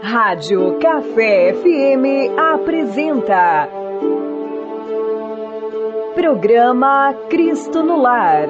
Rádio Café FM apresenta Programa Cristo no Lar.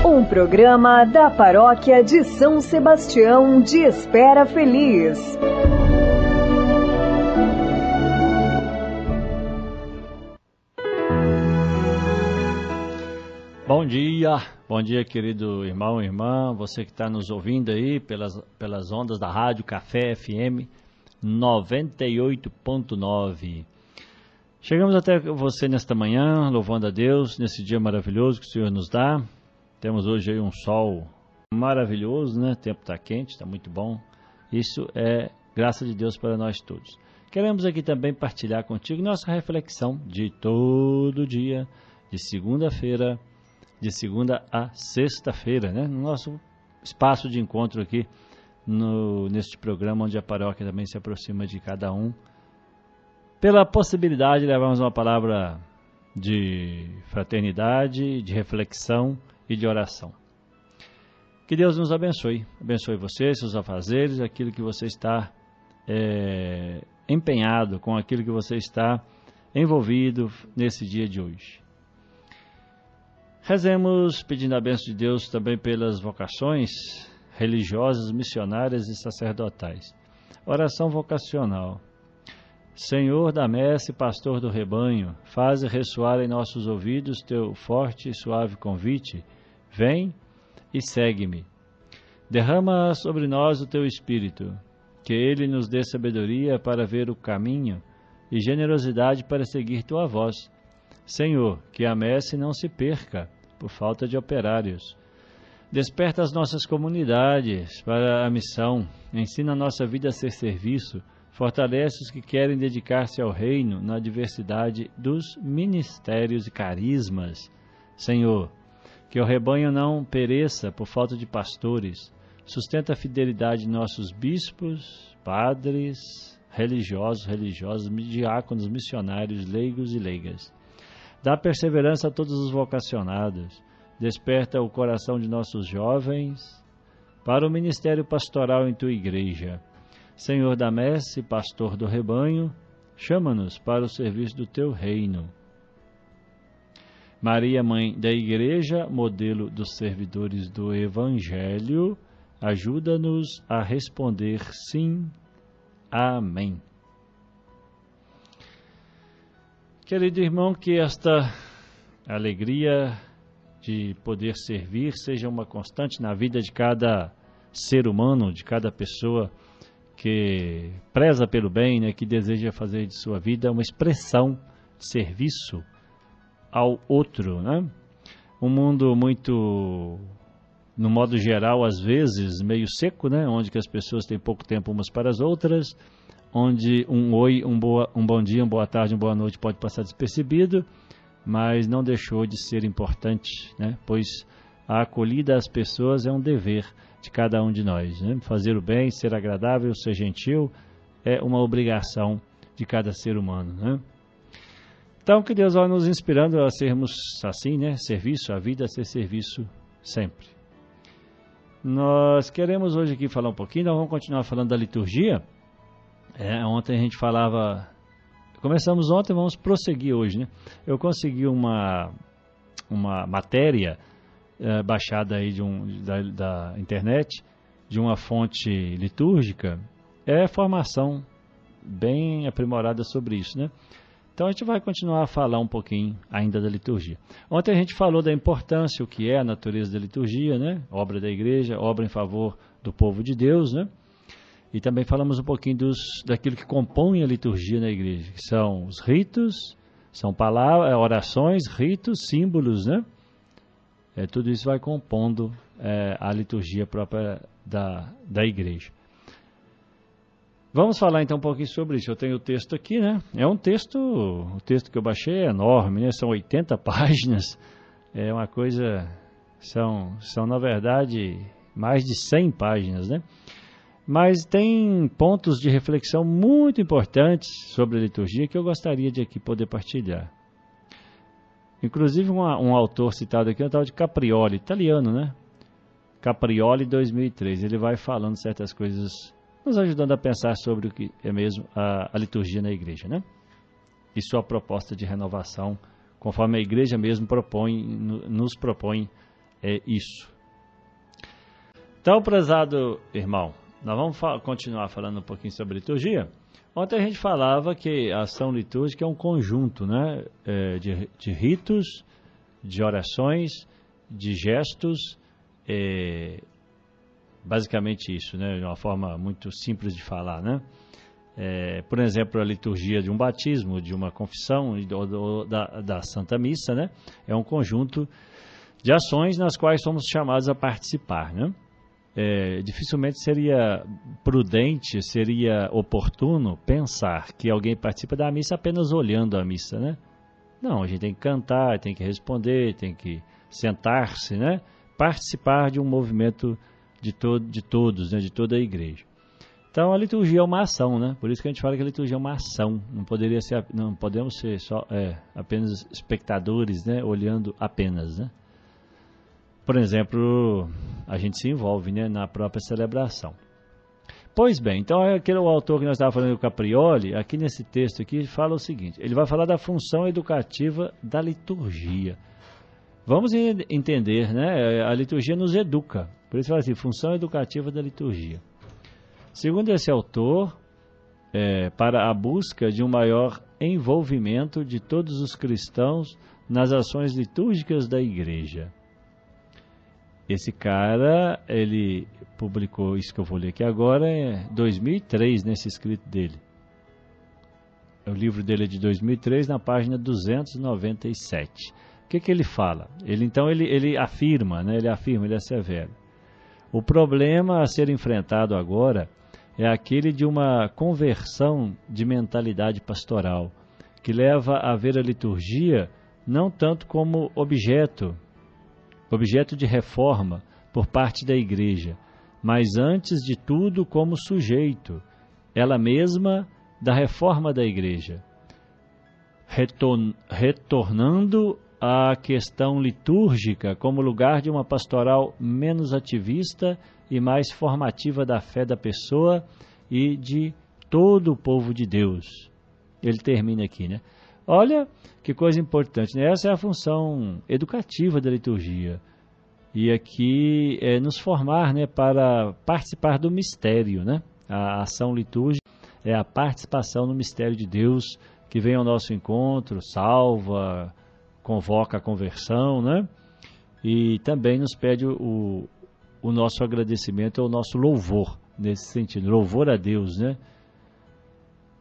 Um programa da Paróquia de São Sebastião de Espera Feliz. Bom dia querido irmão e irmã, você que está nos ouvindo aí pelas ondas da Rádio Café FM 98.9. Chegamos até você nesta manhã, louvando a Deus, nesse dia maravilhoso que o Senhor nos dá. Temos hoje aí um sol maravilhoso, né? O tempo está quente, está muito bom. Isso é graça de Deus para nós todos. Queremos aqui também partilhar contigo nossa reflexão de todo dia, de segunda-feira, de segunda a sexta-feira, né? No nosso espaço de encontro aqui, neste programa onde a paróquia também se aproxima de cada um, pela possibilidade de levarmos uma palavra de fraternidade, de reflexão e de oração. Que Deus nos abençoe você, seus afazeres, aquilo que você está empenhado, com aquilo que você está envolvido nesse dia de hoje. Rezemos pedindo a bênção de Deus também pelas vocações religiosas, missionárias e sacerdotais. Oração vocacional. Senhor da messe, pastor do rebanho, faze ressoar em nossos ouvidos teu forte e suave convite. Vem e segue-me. Derrama sobre nós o teu Espírito, que ele nos dê sabedoria para ver o caminho e generosidade para seguir tua voz. Senhor, que a messe não se perca por falta de operários. Desperta as nossas comunidades para a missão, ensina a nossa vida a ser serviço, fortalece os que querem dedicar-se ao reino na diversidade dos ministérios e carismas. Senhor, que o rebanho não pereça por falta de pastores, sustenta a fidelidade de nossos bispos, padres, religiosos, diáconos, missionários, leigos e leigas. Dá perseverança a todos os vocacionados. Desperta o coração de nossos jovens para o ministério pastoral em tua igreja. Senhor da messe, pastor do rebanho, chama-nos para o serviço do teu reino. Maria, mãe da igreja, modelo dos servidores do evangelho, ajuda-nos a responder sim. Amém. Querido irmão, que esta alegria de poder servir seja uma constante na vida de cada ser humano, de cada pessoa que preza pelo bem, né, que deseja fazer de sua vida uma expressão de serviço ao outro, né? Um mundo muito, no modo geral, às vezes meio seco, né, onde que as pessoas têm pouco tempo umas para as outras, onde um oi, um bom dia, uma boa tarde, uma boa noite pode passar despercebido, mas não deixou de ser importante, né? Pois a acolhida às pessoas é um dever de cada um de nós, né? Fazer o bem, ser agradável, ser gentil, é uma obrigação de cada ser humano, né? Então, que Deus vai nos inspirando a sermos assim, né? Serviço, a vida a ser serviço sempre. Nós queremos hoje aqui falar um pouquinho, nós vamos continuar falando da liturgia. Ontem a gente falava, começamos ontem, vamos prosseguir hoje, né? Eu consegui uma matéria baixada aí da internet, de uma fonte litúrgica, formação bem aprimorada sobre isso, né? Então a gente vai continuar a falar um pouquinho ainda da liturgia. Ontem a gente falou da importância, o que é a natureza da liturgia, né? Obra da igreja, obra em favor do povo de Deus, né? E também falamos um pouquinho daquilo que compõe a liturgia na igreja, que são os ritos, são palavras, orações, ritos, símbolos, né? Tudo isso vai compondo a liturgia própria da igreja. Vamos falar então um pouquinho sobre isso. Eu tenho o texto aqui, né? O texto que eu baixei é enorme, né? São 80 páginas, é uma coisa, são na verdade mais de 100 páginas, né? Mas tem pontos de reflexão muito importantes sobre a liturgia que eu gostaria de aqui poder partilhar. Inclusive um autor citado aqui é o tal de Caprioli, italiano, né? Caprioli 2003. Ele vai falando certas coisas, nos ajudando a pensar sobre o que é mesmo a liturgia na igreja, né? E sua proposta de renovação, conforme a igreja mesmo nos propõe isso. Então, prezado irmão, nós vamos continuar falando um pouquinho sobre liturgia. Ontem a gente falava que a ação litúrgica é um conjunto, né, de ritos, de orações, de gestos, basicamente isso, né, de uma forma muito simples de falar, né? Por exemplo, a liturgia de um batismo, de uma confissão, da Santa Missa, né? É um conjunto de ações nas quais somos chamados a participar, né? Dificilmente seria prudente, seria oportuno pensar que alguém participa da missa apenas olhando a missa, né? Não, a gente tem que cantar, tem que responder, tem que sentar-se, né? Participar de um movimento de todos, né? De toda a igreja. Então a liturgia é uma ação, né? Por isso que a gente fala que a liturgia é uma ação. Não podemos ser só apenas espectadores, né? Olhando apenas, né? Por exemplo, a gente se envolve, né, na própria celebração. Pois bem, então aquele autor que nós estávamos falando, o Caprioli, aqui nesse texto aqui, fala o seguinte, ele vai falar da função educativa da liturgia. Vamos entender, né, a liturgia nos educa, por isso fala assim, função educativa da liturgia. Segundo esse autor, para a busca de um maior envolvimento de todos os cristãos nas ações litúrgicas da igreja. Esse cara, ele publicou isso que eu vou ler aqui agora, em 2003, nesse escrito dele. O livro dele é de 2003, na página 297. O que ele fala? Ele afirma, né? Ele assevera. O problema a ser enfrentado agora é aquele de uma conversão de mentalidade pastoral, que leva a ver a liturgia não tanto como objeto de reforma por parte da igreja, mas antes de tudo como sujeito, ela mesma da reforma da igreja, retornando à questão litúrgica como lugar de uma pastoral menos ativista e mais formativa da fé da pessoa e de todo o povo de Deus. Ele termina aqui, né? Olha que coisa importante, né? Essa é a função educativa da liturgia. E aqui nos formar, né, para participar do mistério, né? A ação litúrgica é a participação no mistério de Deus que vem ao nosso encontro, salva, convoca a conversão, né? E também nos pede o nosso agradecimento, o nosso louvor, nesse sentido, louvor a Deus, né?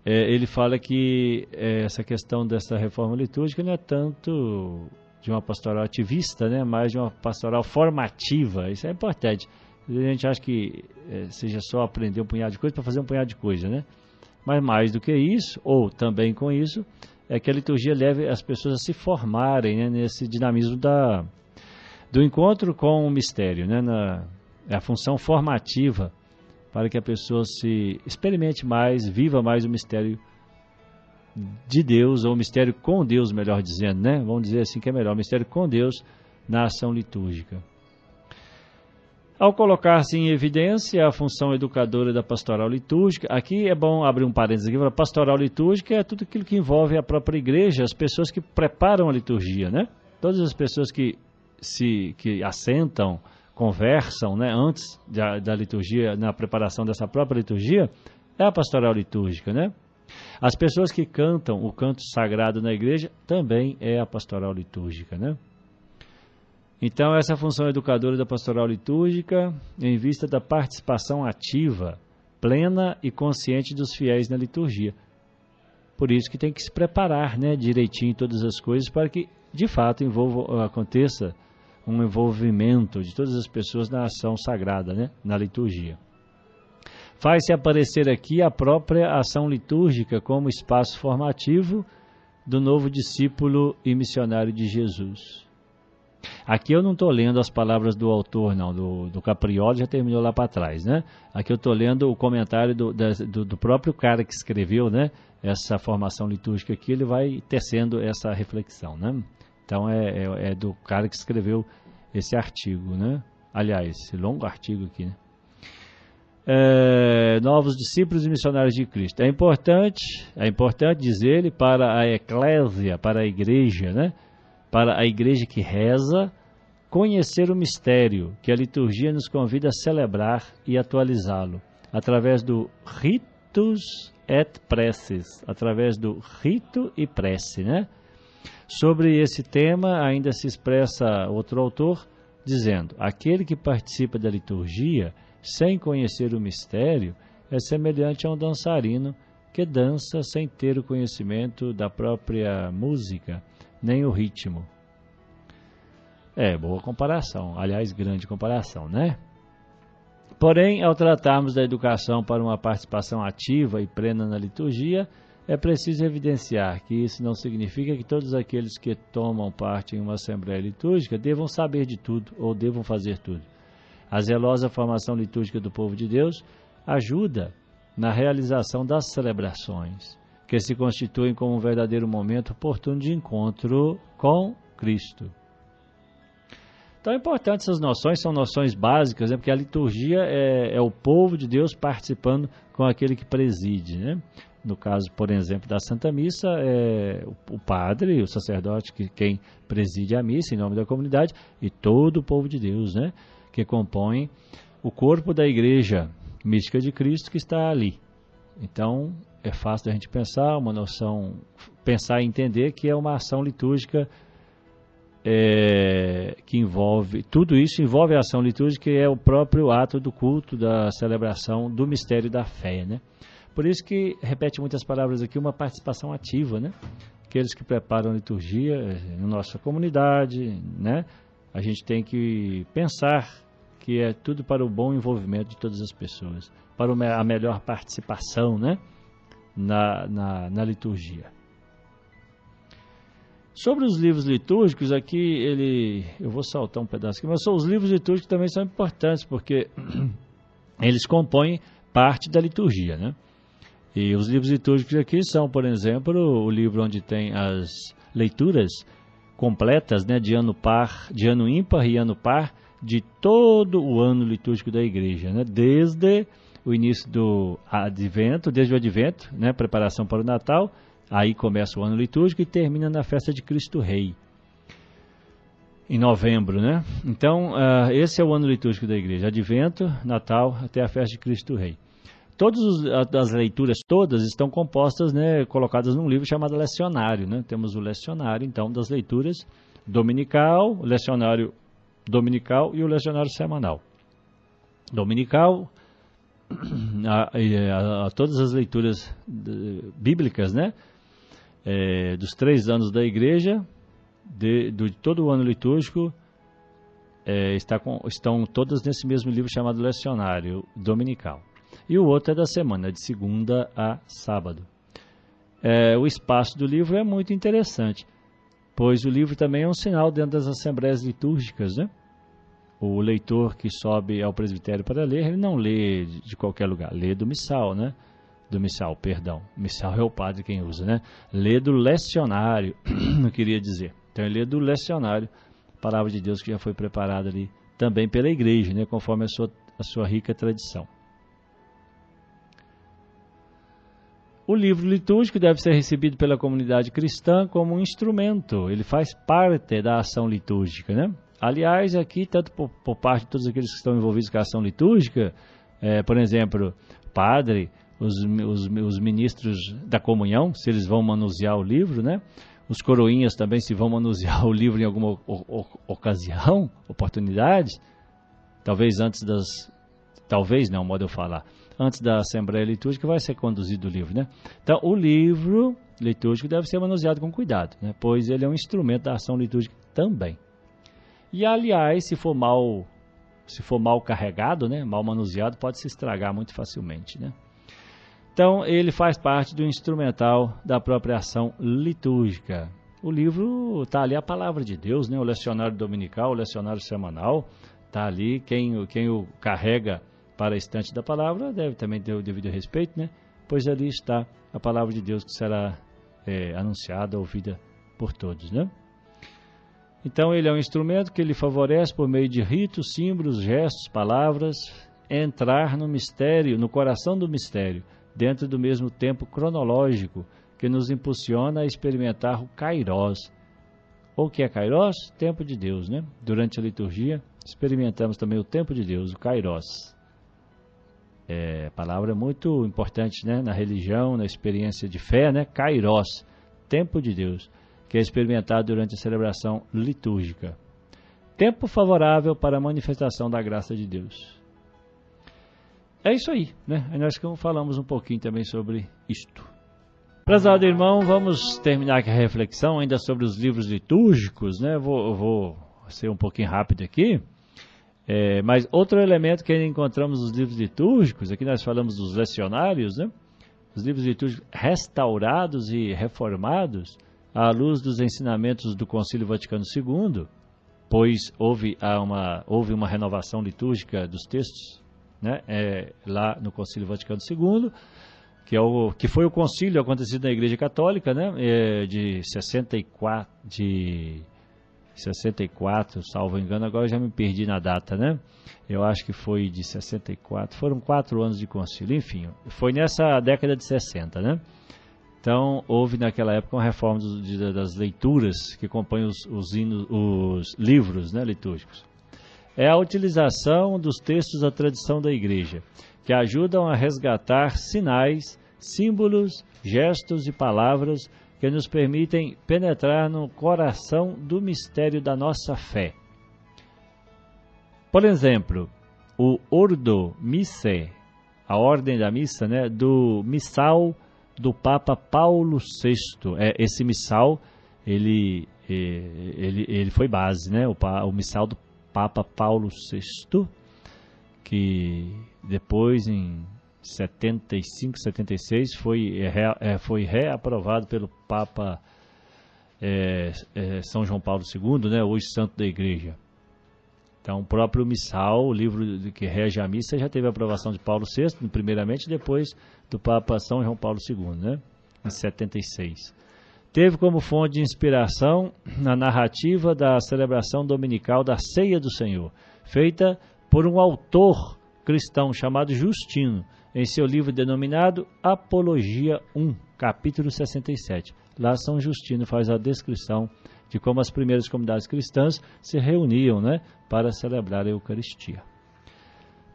Ele fala que essa questão dessa reforma litúrgica não é tanto de uma pastoral ativista, né, mas de uma pastoral formativa. Isso é importante. A gente acha que seja só aprender um punhado de coisa para fazer um punhado de coisa, né? Mas mais do que isso, ou também com isso, é que a liturgia leve as pessoas a se formarem, né, nesse dinamismo do encontro com o mistério, né, a função formativa para que a pessoa se experimente mais, viva mais o mistério de Deus, ou o mistério com Deus, melhor dizendo, né? Vamos dizer assim que é melhor, o mistério com Deus na ação litúrgica. Ao colocar-se em evidência a função educadora da pastoral litúrgica, aqui é bom abrir um parênteses aqui, a pastoral litúrgica é tudo aquilo que envolve a própria igreja, as pessoas que preparam a liturgia, né? Todas as pessoas que assentam, conversam, né, antes da liturgia, na preparação dessa própria liturgia, é a pastoral litúrgica, né? As pessoas que cantam o canto sagrado na igreja também é a pastoral litúrgica, né? Então, essa função educadora da pastoral litúrgica em vista da participação ativa, plena e consciente dos fiéis na liturgia. Por isso que tem que se preparar, né, direitinho todas as coisas para que, de fato, aconteça um envolvimento de todas as pessoas na ação sagrada, né, na liturgia. Faz-se aparecer aqui a própria ação litúrgica como espaço formativo do novo discípulo e missionário de Jesus. Aqui eu não estou lendo as palavras do autor, não, do Caprioli, já terminou lá para trás, né? Aqui eu estou lendo o comentário do próprio cara que escreveu, né, essa formação litúrgica aqui, ele vai tecendo essa reflexão, né? Então é do cara que escreveu esse artigo, né? Aliás, esse longo artigo aqui, né? Novos discípulos e missionários de Cristo. É importante, diz ele, para a eclésia, para a igreja, né? Para a igreja que reza, conhecer o mistério que a liturgia nos convida a celebrar e atualizá-lo, através do ritus et preces, através do rito e prece, né? Sobre esse tema ainda se expressa outro autor, dizendo: aquele que participa da liturgia sem conhecer o mistério é semelhante a um dançarino que dança sem ter o conhecimento da própria música, nem o ritmo. Boa comparação, aliás, grande comparação, né? Porém, ao tratarmos da educação para uma participação ativa e plena na liturgia, é preciso evidenciar que isso não significa que todos aqueles que tomam parte em uma assembleia litúrgica devam saber de tudo ou devam fazer tudo. A zelosa formação litúrgica do povo de Deus ajuda na realização das celebrações, que se constituem como um verdadeiro momento oportuno de encontro com Cristo. Então é importante essas noções, são noções básicas, né? Porque a liturgia é o povo de Deus participando com aquele que preside, né? No caso, por exemplo, da Santa Missa, é o padre, o sacerdote, quem preside a missa em nome da comunidade, e todo o povo de Deus, né? Que compõe o corpo da Igreja Mística de Cristo que está ali. Então, é fácil a gente pensar, uma noção, pensar e entender que é uma ação litúrgica que envolve, tudo isso envolve a ação litúrgica, que é o próprio ato do culto, da celebração do mistério da fé, né? Por isso que, repete muitas palavras aqui, uma participação ativa, né? Aqueles que preparam a liturgia na nossa comunidade, né? A gente tem que pensar que é tudo para o bom envolvimento de todas as pessoas, para a melhor participação, né? na liturgia. Sobre os livros litúrgicos, aqui eu vou saltar um pedaço aqui, mas os livros litúrgicos também são importantes, porque eles compõem parte da liturgia, né? E os livros litúrgicos aqui são, por exemplo, o livro onde tem as leituras completas, né, de ano ímpar e ano par, de todo o ano litúrgico da igreja, né? Desde o início do advento, desde o advento, né, preparação para o Natal. Aí começa o ano litúrgico e termina na festa de Cristo Rei, em novembro, né? Então, esse é o ano litúrgico da igreja, Advento, Natal, até a festa de Cristo Rei. Todas as leituras todas estão compostas, né, colocadas num livro chamado lecionário, né? Temos o lecionário, então, das leituras dominical, o lecionário dominical e o lecionário semanal. Dominical, todas as leituras bíblicas, né? Dos 3 anos da igreja, de todo o ano litúrgico, estão todas nesse mesmo livro chamado Lecionário Dominical. E o outro é da semana, de segunda a sábado. O espaço do livro é muito interessante, pois o livro também é um sinal dentro das assembleias litúrgicas, né? O leitor que sobe ao presbitério para ler, ele não lê de qualquer lugar, lê do missal, né? Missal é o padre quem usa, né? Lê do lecionário, não queria dizer. Então ele lê do lecionário, a palavra de Deus que já foi preparada ali também pela igreja, né? Conforme a sua rica tradição. O livro litúrgico deve ser recebido pela comunidade cristã como um instrumento, ele faz parte da ação litúrgica, né? Aliás, aqui, tanto por parte de todos aqueles que estão envolvidos com a ação litúrgica, por exemplo, padre, os ministros da comunhão, se eles vão manusear o livro, né? Os coroinhas também, se vão manusear o livro em alguma ocasião, oportunidade, antes da Assembleia Litúrgica vai ser conduzido o livro, né? Então, o livro litúrgico deve ser manuseado com cuidado, né? Pois ele é um instrumento da ação litúrgica também. E, aliás, se for mal carregado, né? Mal manuseado, pode se estragar muito facilmente, né? Então, ele faz parte do instrumental da própria ação litúrgica. O livro está ali, a palavra de Deus, né? O lecionário dominical, o lecionário semanal, está ali. Quem o carrega para a estante da palavra deve também ter o devido respeito, né? Pois ali está a palavra de Deus que será anunciada, ouvida por todos, né? Então ele é um instrumento que ele favorece por meio de ritos, símbolos, gestos, palavras, entrar no mistério, no coração do mistério, dentro do mesmo tempo cronológico que nos impulsiona a experimentar o Kairos. O que é Kairos? Tempo de Deus, né? Durante a liturgia, experimentamos também o tempo de Deus, o Kairos. É palavra muito importante, né? Na religião, na experiência de fé, né? Kairos, tempo de Deus, que é experimentado durante a celebração litúrgica. Tempo favorável para a manifestação da graça de Deus. É isso aí, né? Aí nós falamos um pouquinho também sobre isto. Prezado irmão, vamos terminar aqui a reflexão ainda sobre os livros litúrgicos, né? Eu vou ser um pouquinho rápido aqui. Mas outro elemento que ainda encontramos nos livros litúrgicos, aqui nós falamos dos lecionários, né? Os livros litúrgicos restaurados e reformados à luz dos ensinamentos do Concílio Vaticano II, pois houve uma renovação litúrgica dos textos, né? Lá no Concílio Vaticano II, que foi o concílio acontecido na Igreja Católica, né? De 64, salvo engano, agora eu já me perdi na data, né? Eu acho que foi de 64, foram 4 anos de concílio, enfim, foi nessa década de 60, né? Então, houve naquela época uma reforma das leituras que acompanham os livros, né, litúrgicos. É a utilização dos textos da tradição da Igreja, que ajudam a resgatar sinais, símbolos, gestos e palavras que nos permitem penetrar no coração do mistério da nossa fé. Por exemplo, o Ordo Missae, a ordem da missa, né, do missal do Papa Paulo VI. Esse missal, ele foi base, né, o missal do Papa Paulo VI, que depois, em 75, 76, foi reaprovado pelo Papa São João Paulo II, né, hoje santo da Igreja. Então, o próprio missal, o livro que rege a missa, já teve a aprovação de Paulo VI, primeiramente, depois do Papa São João Paulo II, né, em 76. Teve como fonte de inspiração na narrativa da celebração dominical da Ceia do Senhor, feita por um autor cristão chamado Justino, em seu livro denominado Apologia 1, capítulo 67. Lá São Justino faz a descrição de como as primeiras comunidades cristãs se reuniam, né, para celebrar a Eucaristia.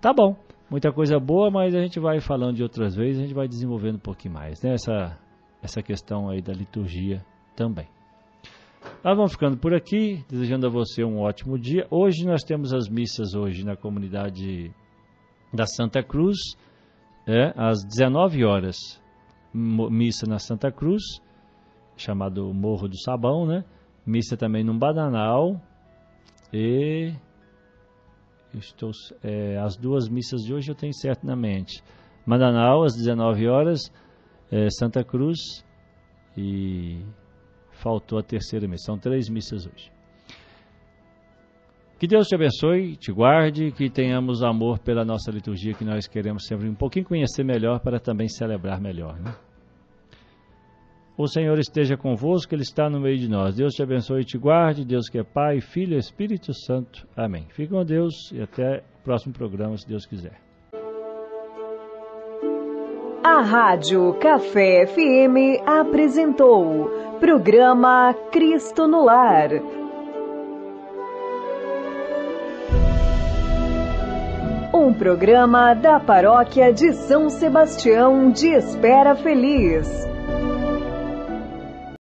Tá bom, muita coisa boa, mas a gente vai falando de outras vezes, a gente vai desenvolvendo um pouquinho mais, né, essa questão aí da liturgia também. Nós vamos ficando por aqui, desejando a você um ótimo dia. Hoje nós temos as missas hoje na comunidade da Santa Cruz, às 19 horas, missa na Santa Cruz, chamado Morro do Sabão, né? Missa também no Bananal, e as duas missas de hoje eu tenho certo na mente. Bananal às 19 horas, Santa Cruz, e faltou a terceira missa. São 3 missas hoje. Que Deus te abençoe, te guarde, que tenhamos amor pela nossa liturgia, que nós queremos sempre um pouquinho conhecer melhor para também celebrar melhor, né? O Senhor esteja convosco, Ele está no meio de nós. Deus te abençoe e te guarde, Deus que é Pai, Filho e Espírito Santo. Amém. Fique com Deus e até o próximo programa, se Deus quiser. A Rádio Café FM apresentou programa Cristo no Lar. Um programa da Paróquia de São Sebastião de Espera Feliz.